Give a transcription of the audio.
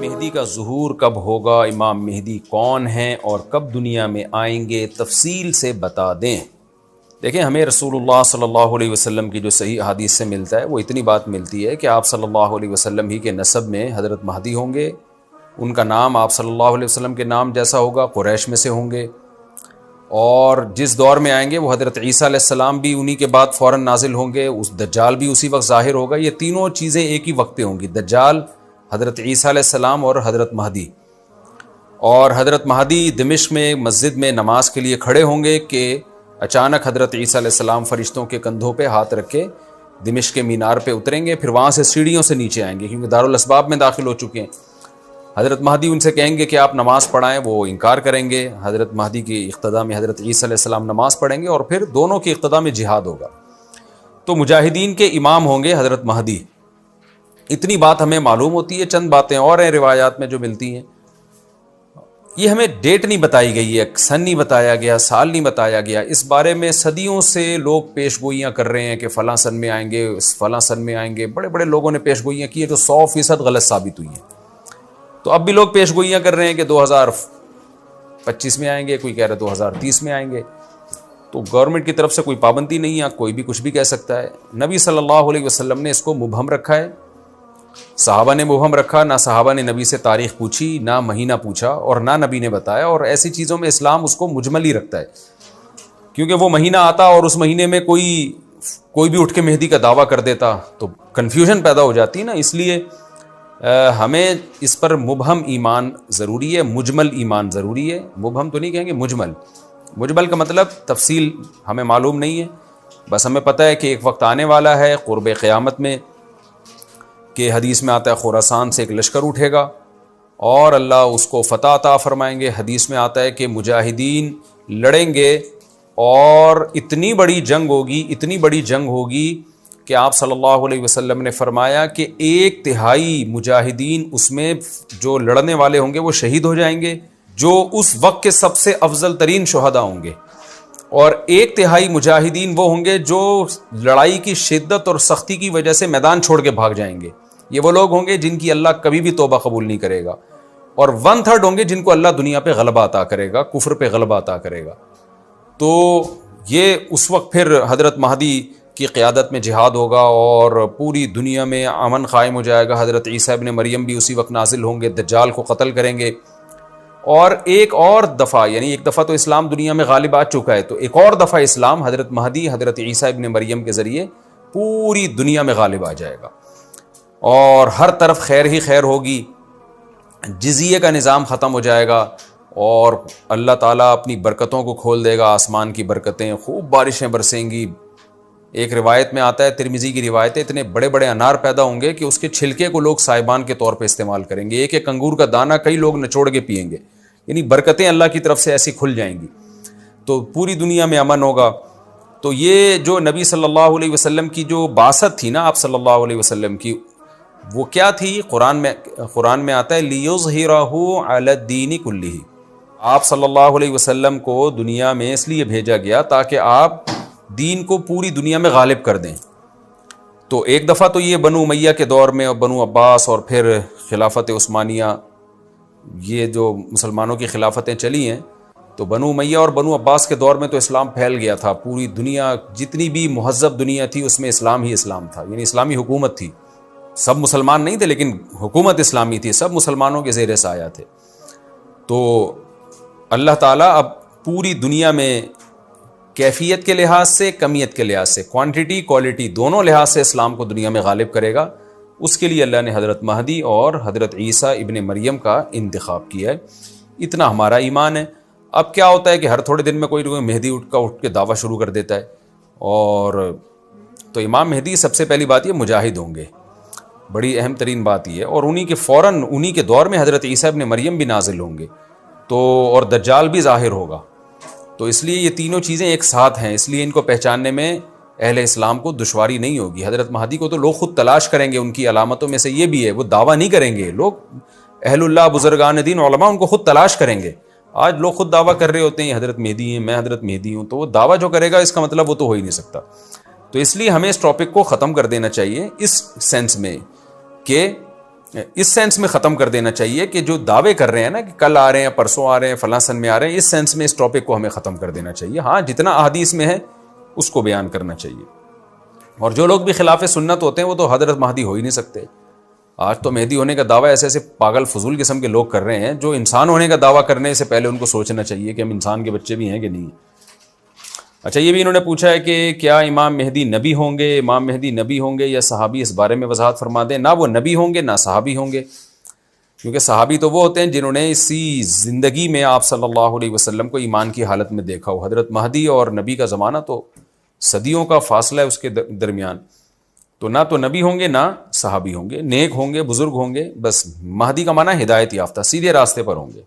مہدی کا ظہور کب ہوگا، امام مہدی کون ہیں اور کب دنیا میں آئیں گے، تفصیل سے بتا دیں۔ دیکھیں، ہمیں رسول اللہ صلی اللہ علیہ وسلم کی جو صحیح حدیث سے ملتا ہے وہ اتنی بات ملتی ہے کہ آپ صلی اللہ علیہ وسلم ہی کے نسب میں حضرت مہدی ہوں گے، ان کا نام آپ صلی اللہ علیہ وسلم کے نام جیسا ہوگا، قریش میں سے ہوں گے، اور جس دور میں آئیں گے وہ حضرت عیسیٰ علیہ السلام بھی انہی کے بعد فوراً نازل ہوں گے، اس دجال بھی اسی وقت ظاہر ہوگا۔ یہ تینوں چیزیں ایک ہی وقت پہ ہوں گی، دجال، حضرت عیسیٰ علیہ السلام اور حضرت مہدی۔ اور حضرت مہدی دمشق میں مسجد میں نماز کے لیے کھڑے ہوں گے کہ اچانک حضرت عیسیٰ علیہ السلام فرشتوں کے کندھوں پہ ہاتھ رکھ کے دمشق کے مینار پہ اتریں گے، پھر وہاں سے سیڑھیوں سے نیچے آئیں گے کیونکہ دارالاسباب میں داخل ہو چکے ہیں۔ حضرت مہدی ان سے کہیں گے کہ آپ نماز پڑھائیں، وہ انکار کریں گے۔ حضرت مہدی کی اقتداء میں حضرت عیسیٰ علیہ السلام نماز پڑھیں گے اور پھر دونوں کی اقتداء میں جہاد ہوگا۔ تو مجاہدین کے امام ہوں گے حضرت مہدی۔ اتنی بات ہمیں معلوم ہوتی ہے، چند باتیں اور ہیں روایات میں جو ملتی ہیں۔ یہ ہمیں ڈیٹ نہیں بتائی گئی ہے، سن نہیں بتایا گیا، سال نہیں بتایا گیا، اس بارے میں صدیوں سے لوگ پیش گوئیاں کر رہے ہیں کہ فلاں سن میں آئیں گے، فلاں سن میں آئیں گے۔ بڑے بڑے لوگوں نے پیش گوئیاں کی ہیں جو 100% غلط ثابت ہوئی ہیں۔ تو اب بھی لوگ پیش گوئیاں کر رہے ہیں کہ 2025 میں آئیں گے، کوئی کہہ رہا ہے 2030 میں آئیں گے۔ تو گورنمنٹ کی طرف سے کوئی پابندی نہیں ہے، کوئی بھی کچھ بھی کہہ سکتا ہے۔ نبی صلی اللہ علیہ وسلم نے اس کو مبہم رکھا ہے، صحابہ نے مبہم رکھا، نہ صحابہ نے نبی سے تاریخ پوچھی، نہ مہینہ پوچھا، اور نہ نبی نے بتایا۔ اور ایسی چیزوں میں اسلام اس کو مجمل ہی رکھتا ہے، کیونکہ وہ مہینہ آتا اور اس مہینے میں کوئی بھی اٹھ کے مہدی کا دعویٰ کر دیتا تو کنفیوژن پیدا ہو جاتی نا۔ اس لیے ہمیں اس پر مبہم ایمان ضروری ہے، مجمل ایمان ضروری ہے۔ مبہم تو نہیں کہیں گے، مجمل۔ مجمل کا مطلب تفصیل ہمیں معلوم نہیں ہے، بس ہمیں پتہ ہے کہ ایک وقت آنے والا ہے قرب قیامت میں کہ حدیث میں آتا ہے خراسان سے ایک لشکر اٹھے گا اور اللہ اس کو فتح عطا فرمائیں گے۔ حدیث میں آتا ہے کہ مجاہدین لڑیں گے اور اتنی بڑی جنگ ہوگی کہ آپ صلی اللہ علیہ وسلم نے فرمایا کہ 1/3 مجاہدین اس میں جو لڑنے والے ہوں گے وہ شہید ہو جائیں گے، جو اس وقت کے سب سے افضل ترین شہداء ہوں گے، اور 1/3 مجاہدین وہ ہوں گے جو لڑائی کی شدت اور سختی کی وجہ سے میدان چھوڑ کے بھاگ جائیں گے۔ یہ وہ لوگ ہوں گے جن کی اللہ کبھی بھی توبہ قبول نہیں کرے گا، اور 1/3 ہوں گے جن کو اللہ دنیا پہ غلبہ عطا کرے گا، کفر پہ غلبہ عطا کرے گا۔ تو یہ اس وقت پھر حضرت مہدی کی قیادت میں جہاد ہوگا اور پوری دنیا میں امن قائم ہو جائے گا۔ حضرت عیسیٰ ابن مریم بھی اسی وقت نازل ہوں گے، دجال کو قتل کریں گے، اور ایک اور دفعہ، یعنی ایک دفعہ تو اسلام دنیا میں غالب آ چکا ہے، تو ایک اور دفعہ اسلام حضرت مہدی، حضرت عیسیٰ ابن مریم کے ذریعے پوری دنیا میں غالب آ جائے گا، اور ہر طرف خیر ہی خیر ہوگی، جزیے کا نظام ختم ہو جائے گا، اور اللہ تعالیٰ اپنی برکتوں کو کھول دے گا، آسمان کی برکتیں، خوب بارشیں برسیں گی۔ ایک روایت میں آتا ہے، ترمذی کی روایت ہے، اتنے بڑے بڑے انار پیدا ہوں گے کہ اس کے چھلکے کو لوگ سائبان کے طور پہ استعمال کریں گے، ایک ایک انگور کا دانہ کئی لوگ نچوڑ کے پئیں گے، یعنی برکتیں اللہ کی طرف سے ایسی کھل جائیں گی، تو پوری دنیا میں امن ہوگا۔ تو یہ جو نبی صلی اللہ علیہ وسلم کی جو بعثت تھی نا، آپ صلی اللہ علیہ وسلم کی، وہ کیا تھی؟ قرآن میں آتا ہے لِيُظْهِرَهُ عَلَى الدِّينِ كُلِّهِ۔ آپ صلی اللہ علیہ وسلم کو دنیا میں اس لیے بھیجا گیا تاکہ آپ دین کو پوری دنیا میں غالب کر دیں۔ تو ایک دفعہ تو یہ بنو امیہ کے دور میں، اور بنو عباس، اور پھر خلافت عثمانیہ، یہ جو مسلمانوں کی خلافتیں چلی ہیں، تو بنو امیہ اور بنو عباس کے دور میں تو اسلام پھیل گیا تھا، پوری دنیا، جتنی بھی مہذب دنیا تھی اس میں اسلام ہی اسلام تھا، یعنی اسلامی حکومت تھی۔ سب مسلمان نہیں تھے لیکن حکومت اسلامی تھی، سب مسلمانوں کے زیر سایہ تھے۔ تو اللہ تعالیٰ اب پوری دنیا میں کیفیت کے لحاظ سے، کمیت کے لحاظ سے، کوانٹٹی کوالٹی دونوں لحاظ سے اسلام کو دنیا میں غالب کرے گا۔ اس کے لیے اللہ نے حضرت مہدی اور حضرت عیسیٰ ابن مریم کا انتخاب کیا ہے۔ اتنا ہمارا ایمان ہے۔ اب کیا ہوتا ہے کہ ہر تھوڑے دن میں کوئی مہدی اٹھ کے دعویٰ شروع کر دیتا ہے، اور تو امام مہدی سب سے پہلی بات یہ مجاہد ہوں گے، بڑی اہم ترین بات یہ ہے، اور انہی کے دور میں حضرت عیسیٰ ابن مریم بھی نازل ہوں گے، تو اور دجال بھی ظاہر ہوگا۔ تو اس لیے یہ تینوں چیزیں ایک ساتھ ہیں، اس لیے ان کو پہچاننے میں اہل اسلام کو دشواری نہیں ہوگی۔ حضرت مہدی کو تو لوگ خود تلاش کریں گے، ان کی علامتوں میں سے یہ بھی ہے، وہ دعویٰ نہیں کریں گے، لوگ اہل اللہ، بزرگان دین، علماء ان کو خود تلاش کریں گے۔ آج لوگ خود دعویٰ کر رہے ہوتے ہیں حضرت مہدی ہیں، میں حضرت مہدی ہوں، تو وہ دعویٰ جو کرے گا اس کا مطلب وہ تو ہو ہی نہیں سکتا۔ تو اس لیے ہمیں اس ٹاپک کو ختم کر دینا چاہیے اس سینس میں کہ اس سینس میں ختم کر دینا چاہیے کہ جو دعوے کر رہے ہیں نا کہ کل آ رہے ہیں، پرسوں آ رہے ہیں، فلاں سن میں آ رہے ہیں، اس سینس میں اس ٹاپک کو ہمیں ختم کر دینا چاہیے. ہاں جتنا احادیث میں ہے اس کو بیان کرنا چاہیے. اور جو لوگ بھی خلاف سنت ہوتے ہیں وہ تو حضرت مہدی ہو ہی نہیں سکتے. آج تو مہدی ہونے کا دعویٰ ایسے ایسے پاگل فضول قسم کے لوگ کر رہے ہیں جو انسان ہونے کا دعویٰ کرنے سے پہلے ان کو سوچنا چاہیے کہ ہم انسان کے بچے بھی ہیں کہ نہیں. اچھا یہ بھی انہوں نے پوچھا ہے کہ کیا امام مہدی نبی ہوں گے؟ امام مہدی نبی ہوں گے یا صحابی؟ اس بارے میں وضاحت فرما دیں. نہ وہ نبی ہوں گے نہ صحابی ہوں گے، کیونکہ صحابی تو وہ ہوتے ہیں جنہوں نے اسی زندگی میں آپ صلی اللہ علیہ وسلم کو ایمان کی حالت میں دیکھا ہو. حضرت مہدی اور نبی کا زمانہ تو صدیوں کا فاصلہ ہے اس کے درمیان، تو نہ تو نبی ہوں گے نہ صحابی ہوں گے. نیک ہوں گے، بزرگ ہوں گے، بس مہدی کا معنی ہدایت یافتہ، سیدھے راستے پر ہوں گے.